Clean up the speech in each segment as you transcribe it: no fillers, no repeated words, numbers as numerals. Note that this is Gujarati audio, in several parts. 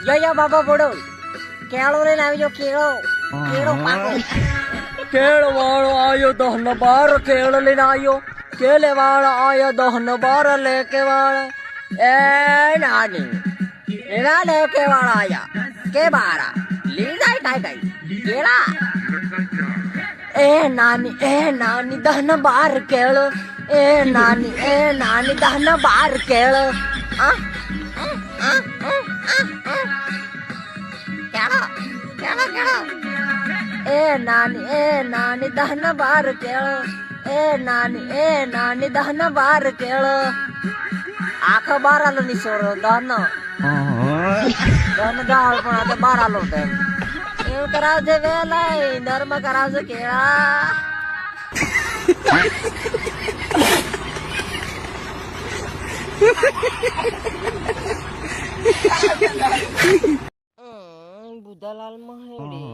જો બાબા બોડો કેળો લઈને આવી જો કેળો કેળો પાકો કેળ વાળો આયો 10/12 કેળ લઈને આયો કેલે વાળો આયો 10/12 લેકે વાળો એ નાની એના લેકે વાળો આયા કે બારા લી જાય કાઈ કેળા એ નાની 10/12 કેળ એ નાની 10/12 કેળ એ નાની 10/12 કેળ એ નાની 10/12 કેળ આખો 12 ની સોરો દન ગાળ પણ આ 12 લો તેમ એવું કરાવજે વેલાય નર્મ કરાવજે કેળા બુધાલાલ મહેડી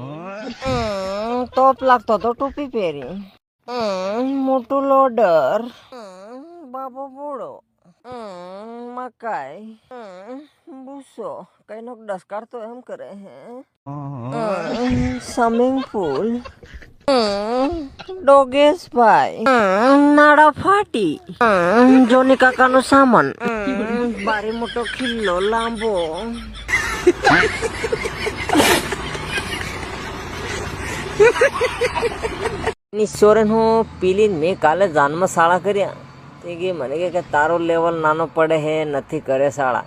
ટોપ લાગતો તો ટોપી પહેરી મોટું લોડર બાબો બોડો મકાઈ ભૂસો કઈ નો ડસકાર તો એમ કરે હે સ્વિમિંગ પુલ ડોગેશભાઈ નાડા ફાટી જોની કાકાનો સામાન બારી મોટો ખિલ્લો લાંબો ઈશ્વરન હું પીલી મેં કાલે જાનમાં શાળા કર્યા તે કે મને કે તારો લેવલ નાનો પડે હે નથી કરે શાળા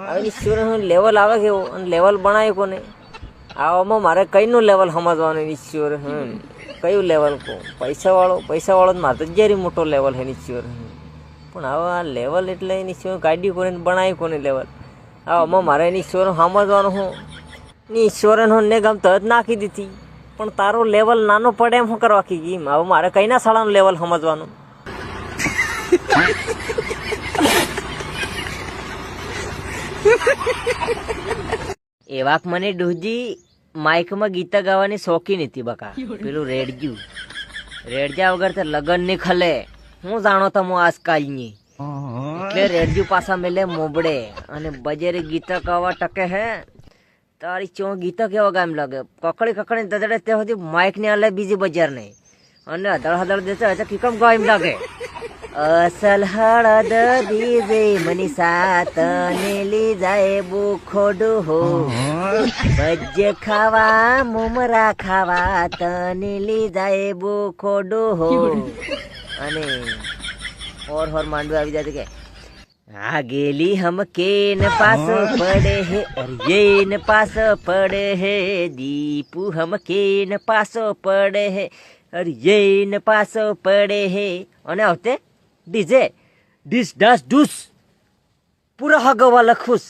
હવે ઈશ્વરન હું લેવલ આવે કેવું અને લેવલ બનાવ્યું કોને આવામાં મારે કઈનું લેવલ સમજવાનું ઈશ્વર કયું લેવલ કહું પૈસાવાળો મારે તો જેરી મોટો લેવલ હે ઈશ્વર પણ હવે આ લેવલ એટલે ઈશ્વર કાઢ્યું કોને બનાવ્યું કોને લેવલ આવામાં મારે ઈશ્વર સમજવાનું હું ઈશ્વરન હું ને ગમતો જ નાખી દીધી પણ તારો લેવલ નાનો પડે એમ શું કરવા કી ગઈ હવે મારે કઈના શાળાનું લેવલ સમજવાનું એવાક મને ડોહજી માઇકમાં ગીતા ગાવાની શોખીન હતી બકા પેલું રેડજા વગર તો લગન ની ખલે હું જાણો તમો આજકાલની એટલે રેડજુ પાછા મેલે મોબડે અને બજેરે ગીતા ગાવા ટકે હે તારી ચો ગીતા કેવા ગામ લાગે કકડી દદડે તે સુધી માઇક ને આલે બીજી બજાર નહીં અને હદળ દેતા કીકમ ગામ લાગે અસલ હળદ બીજે મની સાતને લી જાય બુખોડું હો બજ્જે ખાવા મુમરા ખાવા તને લી જાય બુખોડું હો અને ઓર માંડવા આવી જાય કે આ ગેલી હમ કે ન પાસ પડે હે અરે ન પાસ પડે હે દીપુ હમ કે ન પાસ પડે હે અરે ન પાસ પડે હે અને આવતે ડીજે ડીસ ડાસ ડૂસ પૂરા હગવા લખુસ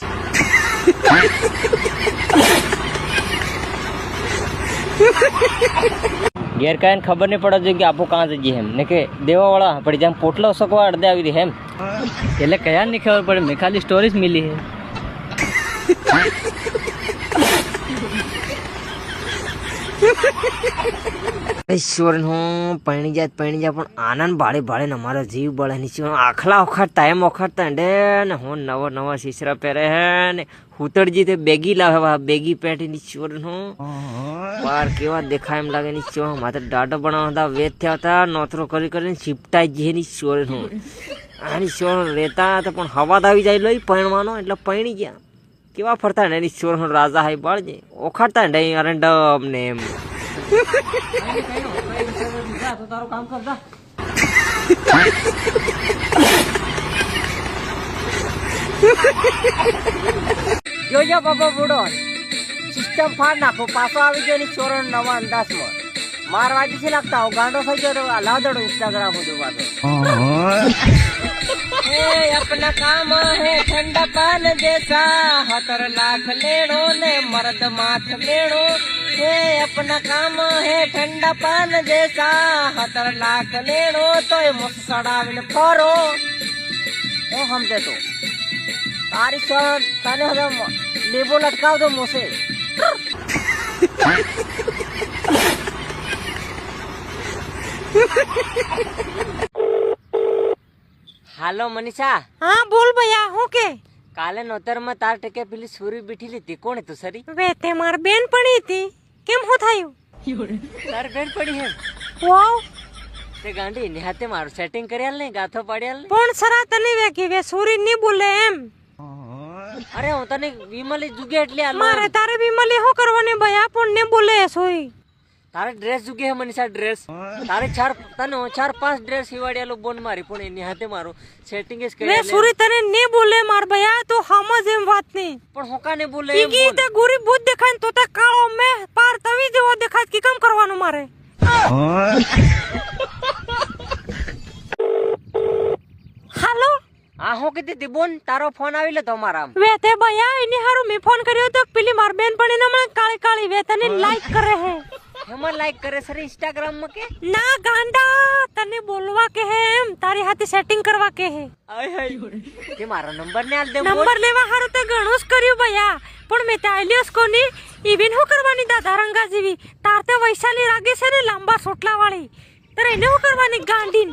ઘેર કાંઈ ખબર નહીં પડે જોઈએ કે આપો કાં જઈએ એમ ને કે દેવાવાળા પડી જાય પોટલો શકવા અડધે આવી રહી એમ એટલે કયા નહીં ખબર પડે મેં ખાલી સ્ટોરીજ મિલી હે ઈશ્વર હું પૈણી જાય પણ આનંદ ભાળે ને અમારો જીવ બળે નીચે આખલા ઓખાડતા એમ ઓખાડતા ને હું નવા શીશરા પહેરે હે ને હુતરજી તે બેગી લાવે બેગી પેટી ઈશ્વર હું બાર કેવા દેખાય એમ લાગે નીચે માથે દાડો બનાવતા વેત થયા હતા નોતરો કરીને છીપટાઈ જઈએ ઈશ્વર હું આ ઈશ્વર રહેતા હતા પણ હવા આવી જાય લોહી પૈણવાનો એટલે પૈણી ગયા કેવા ફરતા ને ઈશ્વર હું રાજા હાઈ બાળજે ઓખાડતા ને અરંડમ ને એમ તારું કામ કરતા જોજો બાબા બુડો સિસ્ટમ ફાડ નાખો પાછો આવી ગયો ની ચોરો નવા અંદાજમાં મારવાજી છે લાગતા હું ગાંડો થઈ ગયો લાદડો ઇન્સ્ટાગ્રામ બધું વાતો अपना काम है ठंडा पान जैसा 70 लाख लेणो ने मर्द माथ लेणो है अपना काम है ठंडा पान जैसा 70 लाख लेणो तो ये मुस सड़ावीने फरो ओ समझे तो तारी सर तने હવે લેબો લટકાવ દો મોસે હાલો મનીષા हाँ बोल भैया हूँ के કાલે નોતરમાં તાર ટકે પેલી સુરી બેઠી લીધી કોણ તું સરી વે તે માર બેન પડી હતી કેમ હું થયું તાર બેન પડી હે વાવ તે ગાંડી નિહાતે મારું સેટિંગ કર્યાલ ને ગાથો પાડ્યાલ ને પણ સરા તને વે કે વે સુરી ની બોલે એમ અરે હું તને વિમલી જુગે એટલે આલો મારે તારે બી મલે હો કરવાની ભાઈ આપણ ને બોલે સોરી તારે ડ્રેસ જુગે હે મનીષા ડ્રેસ તારે ચાર પાંચ ડ્રેસ હિવાડ્યાલો બોન મારી પણ એની હાથે મારું સેટિંગ જ વે કર્યા સુરી તને ને બોલે માર ભયા તો સમજ એમ વાત ની પણ હોકાને બોલે ઈ એમ કી બોલ. તે ગોરી બુદ્ધ દેખાય ને તો તે કાળો મે પાર તવી જેવો દેખાય કે કેમ કરવાનું મારે હાલો હા હું કીધી હતી બોન તારો ફોન આવી લે તમારા આમ વે તે ભયા એની હારું મે ફોન કર્યો તો પેલી માર બેન પડીને મને કાળી કાળી વે તને લાઈક કરે હે હેમાં લાઈક કરે સર ઇન્સ્ટાગ્રામ માં કે ના ગાંડા તને બોલવા કે હે એમ તારી હાથે સેટિંગ કરવા કે હે આય હાય તે મારો નંબર ને આલ દે બોન નંબર લેવા હારું તો ઘણું જ કર્યું ભયા પણ મેં તાલ્યોસ કોની ઈવેન હું કરવાની દાદા રંગા જેવી તાર તે વૈશાલી રાગે છે ને લાંબા સોટલા વાળી તારે એને હું કરવાની ગાંડીન